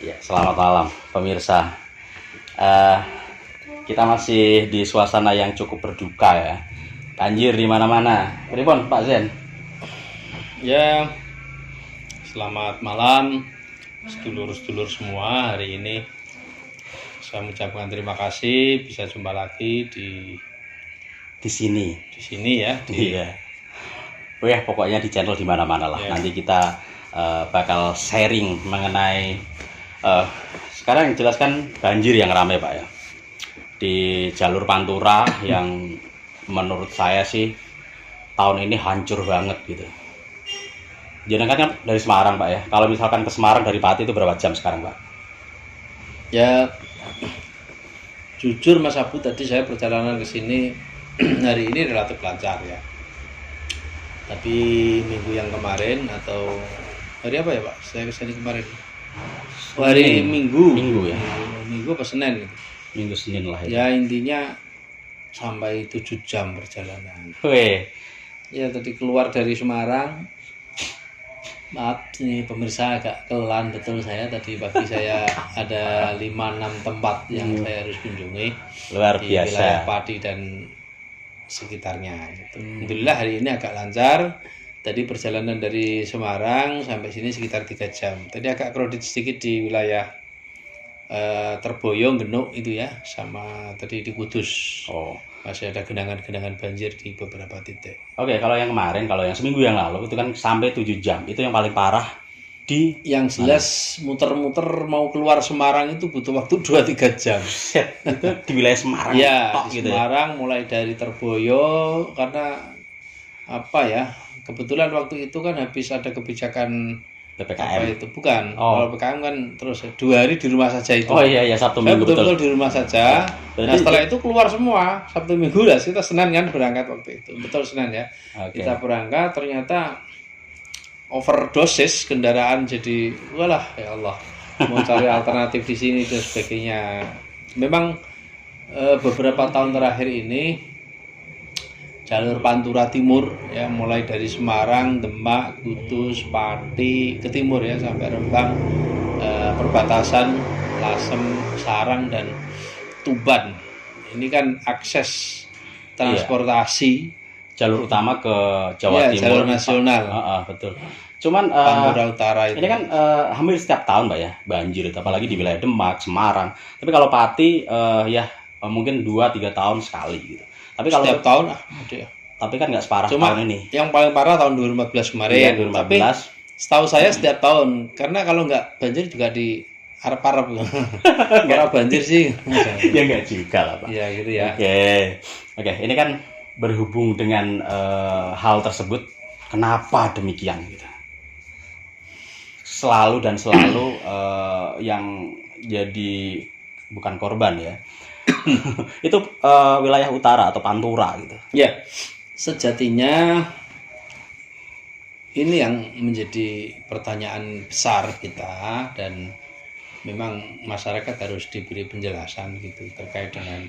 Ya, selamat malam pemirsa. Eh, kita masih di suasana yang cukup berduka ya. Banjir di mana-mana. Pripun Pak Zen? Ya, selamat malam sedulur-sedulur semua. Hari ini saya mengucapkan terima kasih bisa jumpa lagi Di sini. sini ya. Iya. Oh ya, pokoknya di channel di mana-mana lah. Ya. Nanti kita bakal sharing mengenai sekarang yang jelaskan banjir yang ramai Pak ya. Di jalur Pantura yang menurut saya sih tahun ini hancur banget gitu. Jadi kan dari Semarang Pak ya. Kalau misalkan ke Semarang dari Pati itu berapa jam sekarang Pak? Ya, jujur Mas Abu, tadi saya perjalanan ke sini hari ini relatif lancar ya. Tapi minggu yang kemarin atau hari apa ya Pak? Saya kesini kemarin. Hari Minggu. Minggu ya. Minggu apa Senin gitu. Minggu Senin lah Ya intinya sampai 7 jam perjalanan. Weh, Ya tadi keluar dari Semarang. Maaf ini pemirsa agak kelan betul saya. Tadi pagi saya ada 5-6 tempat yang saya harus kunjungi luar di wilayah biasa. Pati dan sekitarnya gitu. Alhamdulillah hari ini agak lancar. Tadi perjalanan dari Semarang sampai sini sekitar 3 jam. Tadi agak kredit sedikit di wilayah Terboyo, Genuk itu ya, sama tadi di Kudus. Oh, Masih ada genangan-genangan banjir di beberapa titik. oke. Kalau yang kemarin, kalau yang seminggu yang lalu itu kan sampai 7 jam. Itu yang paling parah di Yang jelas muter-muter mau keluar Semarang itu butuh waktu 2-3 jam. set itu di wilayah Semarang. Ya, tok di gitu ya. Semarang mulai dari Terboyo karena apa ya? Kebetulan waktu itu kan habis ada kebijakan apa PPKM. itu? Bukan. Oh. Kalau PPKM kan terus 2 hari di rumah saja itu. Oh iya ya, Sabtu Saya Minggu betul-betul betul. di rumah saja. Berarti- Nah setelah itu keluar semua Sabtu Minggu lah. Kita Senin kan berangkat waktu itu. Betul Senin ya. Oke. Kita berangkat ternyata overdosis kendaraan, jadi walah ya Allah, mau cari alternatif di sini dan sebagainya. Memang beberapa tahun terakhir ini jalur Pantura Timur ya, mulai dari Semarang, Demak, Kudus, Pati ke timur ya sampai Rembang, perbatasan Lasem, Sarang dan Tuban. Ini kan akses transportasi Jalur utama ke Jawa ya, Timur. jalur nasional. Betul. Cuman Pantura Utara itu. ini kan hampir setiap tahun Pak ya banjir itu, apalagi di wilayah Demak, Semarang. Tapi kalau Pati mungkin 2-3 tahun sekali gitu. Tapi kalau Setiap tahun ada ya. tapi kan nggak separah Cuma tahun ini. yang paling parah tahun 2014 kemarin. Iya, Tapi 2014. setahu saya setiap tahun, karena kalau nggak banjir juga di Arab-Arab. Kalau banjir sih. Ya nggak juga lah Pak. Ya gitu ya. Oke, ini kan berhubung dengan hal tersebut, kenapa demikian gitu? Selalu yang jadi bukan korban ya, itu wilayah utara atau Pantura gitu. Ya, sejatinya ini yang menjadi pertanyaan besar kita, dan memang masyarakat harus diberi penjelasan gitu terkait dengan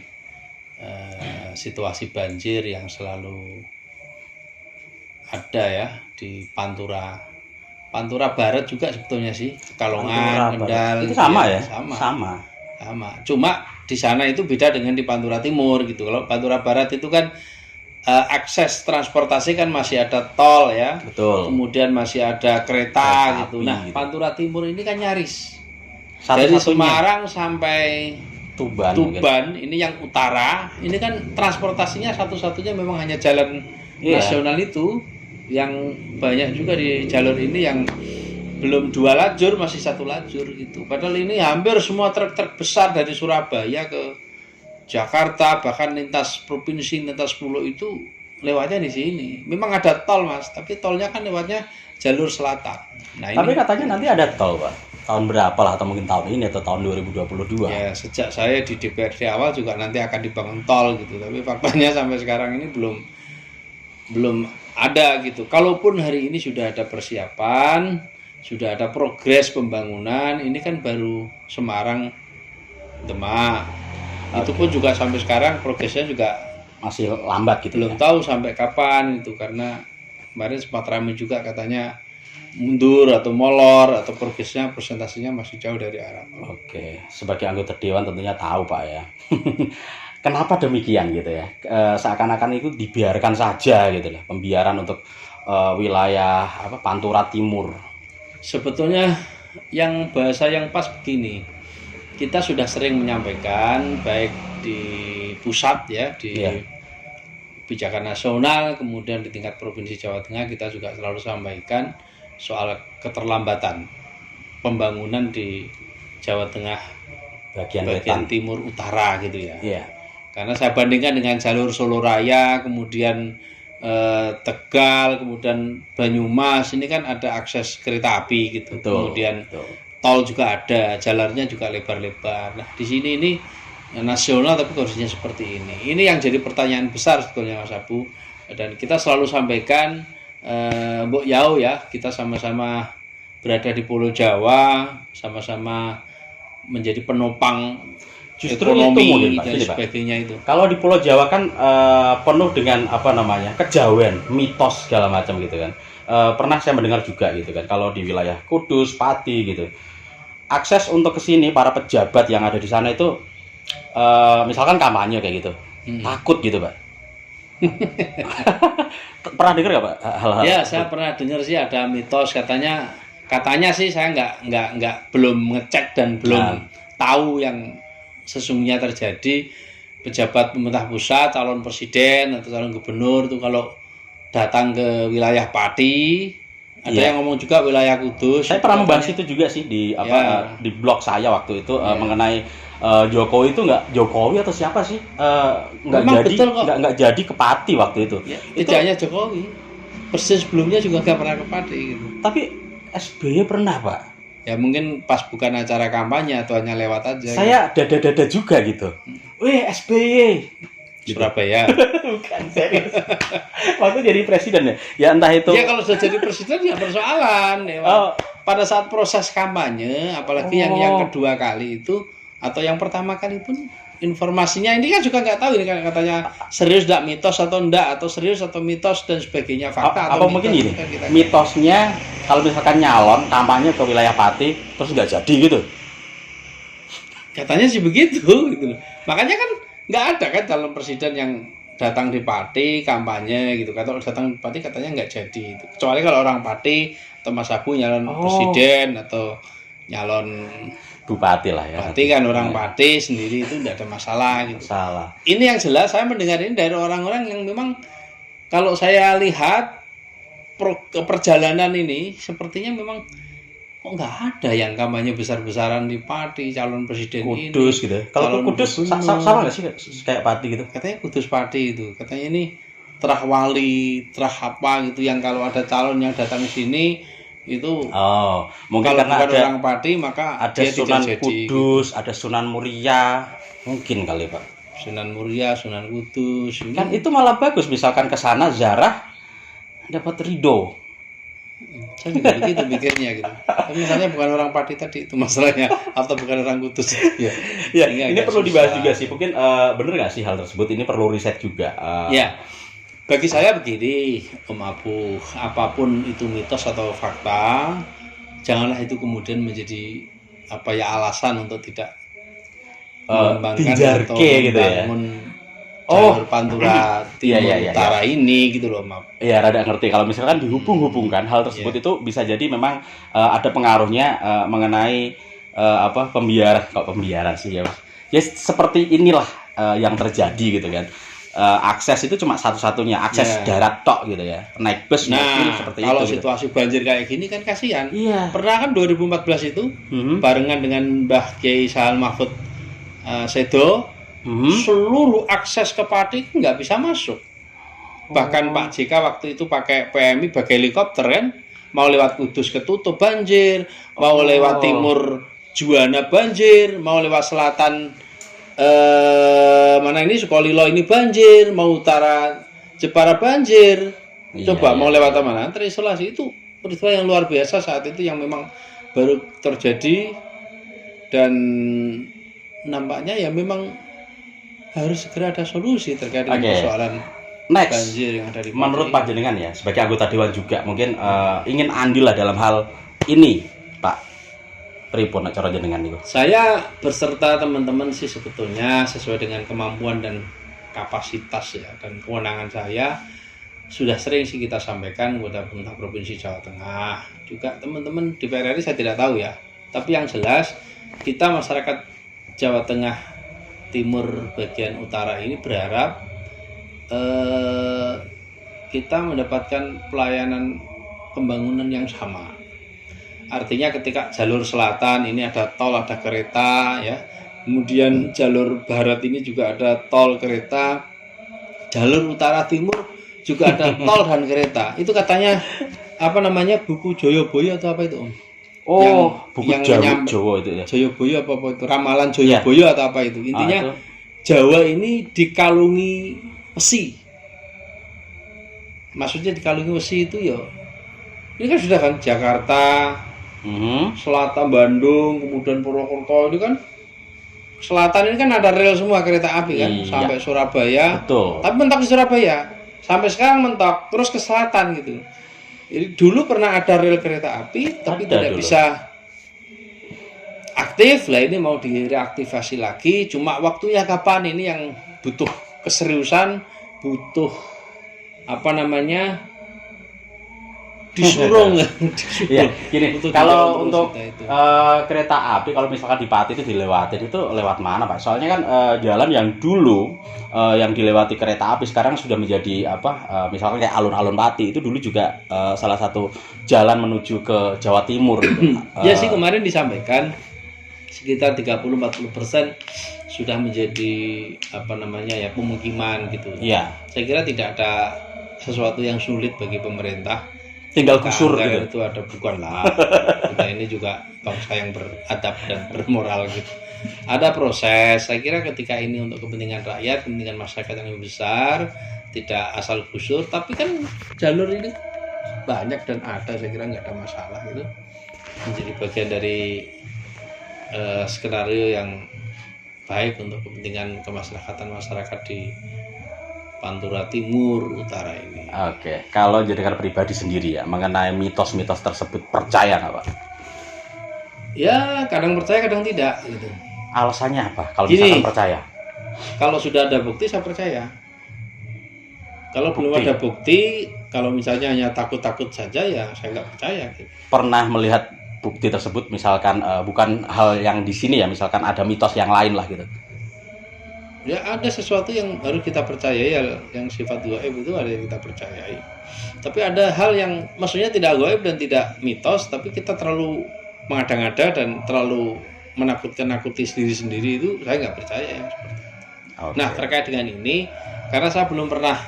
situasi banjir yang selalu ada ya di Pantura Barat juga sebetulnya sih, Pekalongan, Kendal itu sama gitu ya? Sama. Cuma di sana itu beda dengan di Pantura Timur gitu. Kalau Pantura Barat itu kan akses transportasi kan masih ada tol ya, Betul. kemudian masih ada kereta gitu. api Nah gitu. Pantura Timur ini kan nyaris Satu-satunya. dari Semarang sampai Tuban. mungkin. Tuban ini yang utara, ini kan transportasinya satu-satunya memang hanya jalan Iya. nasional itu, yang banyak juga di jalur ini yang belum 2 lajur, masih 1 lajur gitu. Padahal ini hampir semua truk-truk besar dari Surabaya ke Jakarta, bahkan lintas provinsi, lintas pulau itu lewatnya di sini. Memang ada tol Mas, tapi tolnya kan lewatnya jalur selatan. Nah Tapi ini katanya nanti ada tol Pak. Tahun berapa lah, atau mungkin tahun ini atau tahun 2022. ya, sejak saya di DPRD awal juga nanti akan dibangun tol gitu, tapi faktanya sampai sekarang ini belum ada gitu. Kalaupun hari ini sudah ada persiapan, sudah ada progres pembangunan, ini kan baru Semarang, Demak. Itu pun juga sampai sekarang progresnya juga Masih lambat gitu. belum tahu sampai kapan itu, karena kemarin sempat ramai juga katanya mundur atau molor atau progresnya persentasenya masih jauh dari harapan. Oke, sebagai anggota dewan tentunya tahu Pak ya. Kenapa demikian gitu ya? Seakan-akan itu dibiarkan saja gitu lah, pembiaran untuk wilayah apa Pantura Timur. Sebetulnya yang bahasa yang pas begini, kita sudah sering menyampaikan baik di pusat ya, di Iya. kebijakan nasional, kemudian di tingkat provinsi Jawa Tengah kita juga selalu sampaikan soal keterlambatan pembangunan di Jawa Tengah Bagian bagian wetan. timur utara gitu ya. Iya, Karena saya bandingkan dengan jalur Solo Raya, kemudian Tegal, kemudian Banyumas, ini kan ada akses kereta api gitu. betul. Kemudian Betul. tol juga ada, jalannya juga lebar-lebar. Nah, di sini ini nasional tapi kondisinya seperti ini. Ini yang jadi pertanyaan besar sebetulnya Mas Abu, dan kita selalu sampaikan Mbok Yau ya, kita sama-sama berada di Pulau Jawa, sama-sama menjadi penopang Justru itu ekonomi mungkin Pak, dan gini, Pak. sebagainya itu. Kalau di Pulau Jawa kan penuh dengan apa namanya kejawen, mitos segala macam gitu kan. Pernah saya mendengar juga gitu kan. Kalau di wilayah Kudus, Pati gitu, akses untuk ke sini para pejabat yang ada di sana itu misalkan kampanye kayak gitu, takut gitu Pak. Pernah dengar nggak Pak hal-hal? Ya, saya pernah dengar sih ada mitos katanya sih saya nggak belum ngecek dan belum tahu yang sesungguhnya terjadi. Pejabat pemerintah pusat, calon presiden atau calon gubernur itu kalau datang ke wilayah Pati, ada Iya. yang ngomong juga wilayah Kudus. Saya pernah membahas itu juga sih di apa Ya. di blog saya waktu itu mengenai Jokowi itu nggak Jokowi atau siapa sih nggak Memang jadi betul kok. nggak jadi ke Pati waktu itu. Ya, tidak hanya Jokowi, presiden sebelumnya juga nggak pernah ke Pati gitu. Tapi SBY pernah Pak. Ya mungkin pas bukan acara kampanye atau hanya lewat aja. Saya dada-dada juga gitu. Wih SBY. Surabaya. Bukan serius. Waktu jadi presiden ya. Ya entah itu. Ya kalau sudah jadi presiden ya persoalan. Ya. Oh. Pada saat proses kampanye, apalagi yang kedua kali itu atau yang pertama kali pun informasinya ini kan juga nggak tahu ini kan katanya serius enggak mitos atau enggak atau serius atau mitos dan sebagainya fakta apa atau mungkin mitos, gini itu kan kita mitosnya kalau misalkan nyalon kampanye ke wilayah Pati terus nggak jadi gitu. katanya sih begitu gitu loh. Makanya kan nggak ada kan calon presiden yang datang di Pati kampanye gitu. Kalau datang di Pati katanya nggak jadi itu. Kecuali kalau orang Pati atau Mas Abu nyalon presiden atau nyalon Bupati lah ya. Pati kan orang Pati sendiri itu tidak ada masalah gitu. Salah. Ini yang jelas saya mendengar ini dari orang-orang yang memang kalau saya lihat perjalanan ini sepertinya memang kok nggak ada yang kampanye besar-besaran di Pati calon presiden Kudus ini. gitu. Kalau calon Kudus gubernur. sama nggak sih kayak Pati gitu? Katanya Kudus Pati itu. Katanya ini terah wali, terah apa gitu yang kalau ada calon yang datang ke sini itu Oh, mungkin kalau karena bukan ada orang Pati maka ada dia Sunan tidak jadi. Kudus, ada Sunan Muria, mungkin kali Pak. Sunan Muria, Sunan Kudus. Kan itu malah bagus misalkan ke sana ziarah dapat ridho. Saya juga begitu pikirnya gitu. Tapi misalnya bukan orang Pati tadi itu masalahnya atau bukan orang Kudus. Ya, Ya, sehingga ini agak perlu dibahas susah. juga sih. Mungkin bener nggak sih hal tersebut? Ini perlu riset juga. Ya, bagi saya begini, Om Abu, apapun itu mitos atau fakta, janganlah itu kemudian menjadi apa ya alasan untuk tidak mengembangkan atau Tinjarke gitu ya. membangun jalur Pantura Timur Iya. Utara ini gitu loh, Om Abu. Iya, rada ngerti. Kalau misalkan dihubung-hubungkan hal tersebut itu bisa jadi memang ada pengaruhnya mengenai apa pembiaran sih ya. Ya seperti inilah yang terjadi gitu kan. Akses itu cuma satu-satunya akses darat tok gitu ya, naik bus mobil Nah, seperti kalau itu gitu. situasi banjir kayak gini kan kasihan. Iya. Pernah kan 2014 itu barengan dengan Mbah Kiai Sahal Mahfud Sedo, seluruh akses ke Pati nggak bisa masuk. Bahkan Pak JK waktu itu pakai PMI pakai helikopter kan, mau lewat Kudus ketutup banjir, mau lewat timur Juwana banjir, mau lewat selatan mana ini Sukolilo ini banjir, mau utara Jepara banjir. Coba mau lewat mana? Terisolasi itu peristiwa yang luar biasa saat itu yang memang baru terjadi dan nampaknya ya memang harus segera ada solusi terkait dengan persoalan next, banjir yang ada di Pati. menurut panjenengan ya sebagai anggota dewan juga mungkin ingin andil lah dalam hal ini, Pak. Pripun nek cara jenengan niku? Saya berserta teman-teman sih sebetulnya sesuai dengan kemampuan dan kapasitas ya dan kewenangan saya sudah sering sih kita sampaikan kepada pemerintah Provinsi Jawa Tengah, juga teman-teman di DPR RI saya tidak tahu ya. Tapi yang jelas kita masyarakat Jawa Tengah Timur bagian utara ini berharap kita mendapatkan pelayanan pembangunan yang sama. Artinya ketika jalur selatan ini ada tol, ada kereta ya. Kemudian jalur barat ini juga ada tol, kereta. Jalur utara timur juga ada tol dan kereta. Itu katanya apa namanya? Buku Joyoboyo atau apa itu, Om? Oh, buku yang Jawa itu ya. Joyoboyo apa itu? Ramalan Joyoboyo atau apa itu? Intinya Jawa ini dikalungi besi. Maksudnya dikalungi besi itu ya. Ini kan sudah kan Jakarta, Selatan Bandung, kemudian Purwokerto ini kan selatan ini kan ada rel semua kereta api kan sampai Surabaya. Betul. Tapi mentok di Surabaya. Sampai sekarang mentok terus ke selatan gitu. Jadi dulu pernah ada rel kereta api tapi tidak bisa aktif. Lah ini mau direaktivasi lagi. Cuma waktunya kapan ini yang butuh keseriusan, butuh apa namanya? Disurung. Ya, gini, kalau untuk kereta api kalau misalkan di Pati itu dilewatin itu lewat mana, Pak? Soalnya kan jalan yang dulu yang dilewati kereta api sekarang sudah menjadi misalkan kayak alun-alun Pati itu dulu juga salah satu jalan menuju ke Jawa Timur gitu. Ya sih kemarin disampaikan sekitar 30-40% sudah menjadi pemukiman gitu. Iya. Saya kira tidak ada sesuatu yang sulit bagi pemerintah. Tinggal gusur gitu. Itu ada bukan lah. Kita ini juga bangsa yang beradab dan bermoral gitu. Ada proses. Saya kira ketika ini untuk kepentingan rakyat, kepentingan masyarakat yang lebih besar, tidak asal gusur. Tapi kan jalur ini banyak dan ada. Saya kira nggak ada masalah gitu. Menjadi bagian dari skenario yang baik untuk kepentingan kemasyarakatan masyarakat di Pantura Timur Utara ini. Oke, kalau jenengan pribadi sendiri ya mengenai mitos-mitos tersebut percaya nggak, Pak? Ya kadang percaya kadang tidak gitu. Alasannya apa? Kalau misalkan percaya? Kalau sudah ada bukti saya percaya. Kalau belum ada bukti, kalau misalnya hanya takut-takut saja ya saya nggak percaya. Gitu. Pernah melihat bukti tersebut misalkan bukan hal yang di sini ya, misalkan ada mitos yang lain lah gitu. Ya ada sesuatu yang harus kita percayai yang sifat gaib itu ada yang kita percayai. Tapi ada hal yang maksudnya tidak gaib dan tidak mitos, tapi kita terlalu mengada-ngada dan terlalu menakut-nakuti sendiri-sendiri itu saya nggak percaya ya. Okay. Nah terkait dengan ini, karena saya belum pernah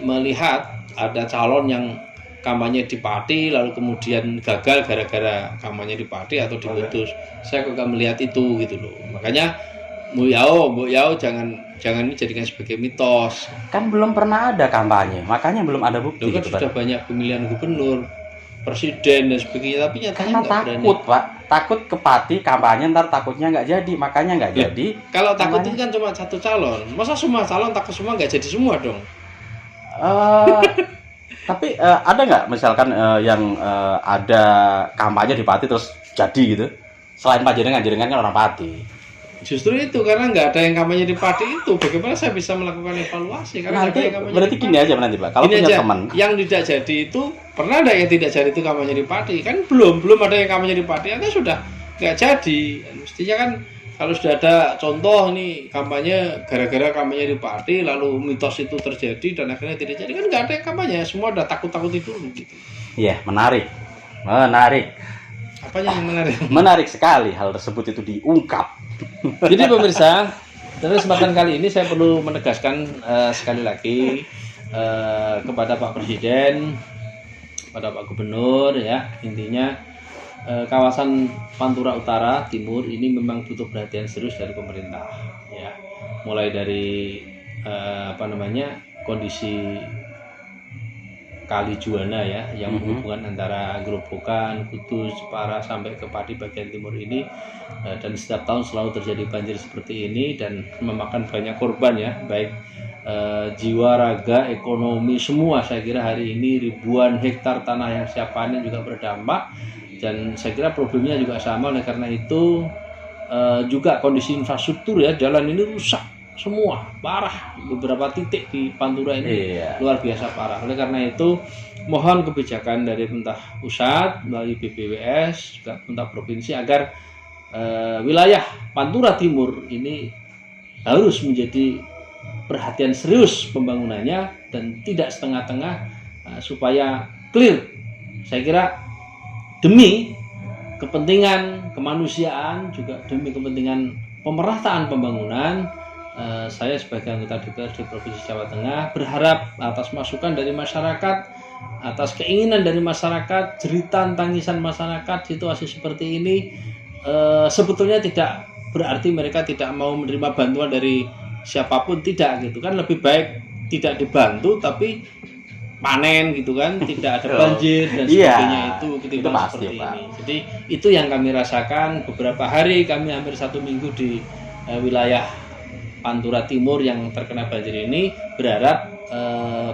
melihat ada calon yang kampanye di Pati lalu kemudian gagal gara-gara kampanye di Pati atau diputus. Saya kok nggak melihat itu gitu loh. Makanya Bu Yao jangan dijadikan sebagai mitos. Kan belum pernah ada kampanye, makanya belum ada bukti. Kan gitu, sudah Pak. Banyak pemilihan gubernur, presiden dan sebagainya, tapi nyatanya karena nggak takut berani. Pak, takut ke Pati kampanye ntar takutnya nggak jadi, makanya nggak jadi. Kalau takut itu kan cuma satu calon, masa semua calon takut semua nggak jadi semua dong? Tapi ada nggak misalkan yang ada kampanye di Pati terus jadi gitu? Selain jenengan kan orang Pati. Justru itu karena nggak ada yang kampanye di Pati itu, bagaimana saya bisa melakukan evaluasi? Karena nanti, ada yang berarti gini aja nanti Pak, kalau punya teman yang tidak jadi itu pernah ada yang tidak jadi itu kampanye di Pati kan belum ada yang kampanye di Pati, kan sudah nggak jadi. Mestinya kan kalau sudah ada contoh nih kampanye gara-gara kampanye di Pati lalu mitos itu terjadi dan akhirnya tidak jadi, kan nggak ada yang kampanye, semua udah takut-takuti dulu gitu. Iya, menarik. Apanya yang menarik? Menarik sekali hal tersebut itu diungkap. Jadi pemirsa, dalam kesempatan kali ini saya perlu menegaskan sekali lagi kepada Pak Presiden, kepada Pak Gubernur ya, intinya kawasan Pantura Utara Timur ini memang butuh perhatian serius dari pemerintah ya. Mulai dari kondisi Kali Juwana ya yang menghubungkan antara Grobogan, Kudus, Jepara sampai ke Pati bagian timur ini, dan setiap tahun selalu terjadi banjir seperti ini dan memakan banyak korban ya, baik jiwa, raga, ekonomi semua. Saya kira hari ini ribuan hektar tanah yang siap panen juga berdampak, dan saya kira problemnya juga sama. Oleh karena itu juga kondisi infrastruktur ya, jalan ini rusak semua, parah. Beberapa titik di Pantura ini luar biasa parah. Oleh karena itu mohon kebijakan dari pemerintah pusat melalui BPWS juga pemerintah provinsi agar wilayah Pantura Timur ini harus menjadi perhatian serius pembangunannya dan tidak setengah-tengah, supaya clear. Saya kira demi kepentingan kemanusiaan juga demi kepentingan pemerataan pembangunan, saya sebagai anggota DPRD Provinsi Jawa Tengah berharap atas masukan dari masyarakat, atas keinginan dari masyarakat, jeritan tangisan masyarakat situasi seperti ini sebetulnya tidak berarti mereka tidak mau menerima bantuan dari siapapun, tidak gitu kan. Lebih baik tidak dibantu tapi panen gitu kan, tidak ada banjir dan sebagainya itu ketimbang seperti ini. Jadi itu yang kami rasakan beberapa hari. Kami hampir 1 minggu di wilayah Pantura Timur yang terkena banjir ini, berharap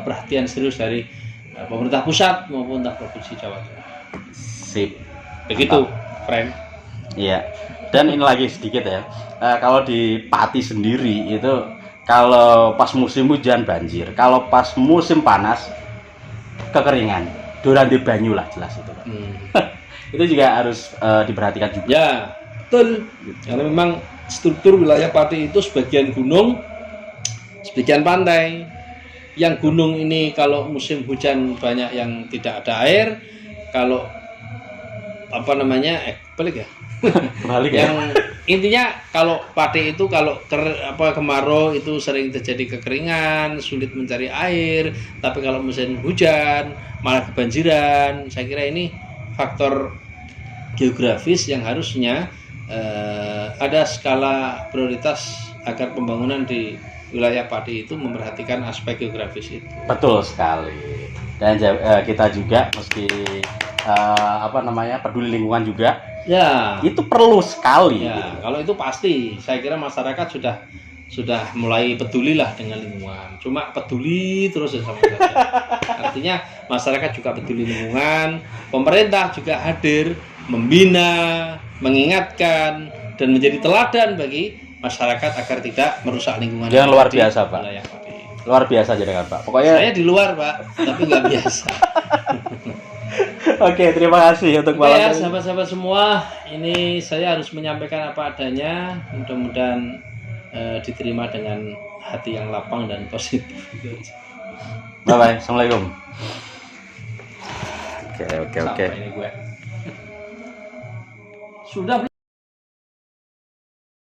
perhatian serius dari pemerintah pusat maupun pemerintah provinsi Jawa Tengah. Sip. Begitu, friend. Iya. Dan ini lagi sedikit ya. Kalau di Pati sendiri itu kalau pas musim hujan banjir, kalau pas musim panas kekeringan. Doran di banyu lah jelas itu. Itu juga harus diperhatikan juga. Ya, betul. Karena memang struktur wilayah Pati itu sebagian gunung, sebagian pantai. Yang gunung ini kalau musim hujan banyak yang tidak ada air. Kalau balik ya. Balik ya. Yang intinya kalau Pati itu kalau kemarau itu sering terjadi kekeringan, sulit mencari air. Tapi kalau musim hujan malah kebanjiran. Saya kira ini faktor geografis yang harusnya ada skala prioritas agar pembangunan di wilayah Pati itu memperhatikan aspek geografis itu. Betul sekali. Dan kita juga mesti peduli lingkungan juga. Ya, itu perlu sekali. Ya, gitu. kalau itu pasti. Saya kira masyarakat sudah mulai pedulilah dengan lingkungan. Cuma peduli terus sama saja. Artinya masyarakat juga peduli lingkungan, pemerintah juga hadir membina, mengingatkan dan menjadi teladan bagi masyarakat agar tidak merusak lingkungan. Yang luar biasa, Pak. Luar biasa jadi kan, Pak. Pokoknya saya di luar, Pak, tapi nggak biasa. Oke, terima kasih untuk malam ya, sahabat-sahabat semua. Ini saya harus menyampaikan apa adanya. Mudah-mudahan diterima dengan hati yang lapang dan positif. Bye-bye. Assalamualaikum. Oke. Sampai ini gue. Sudah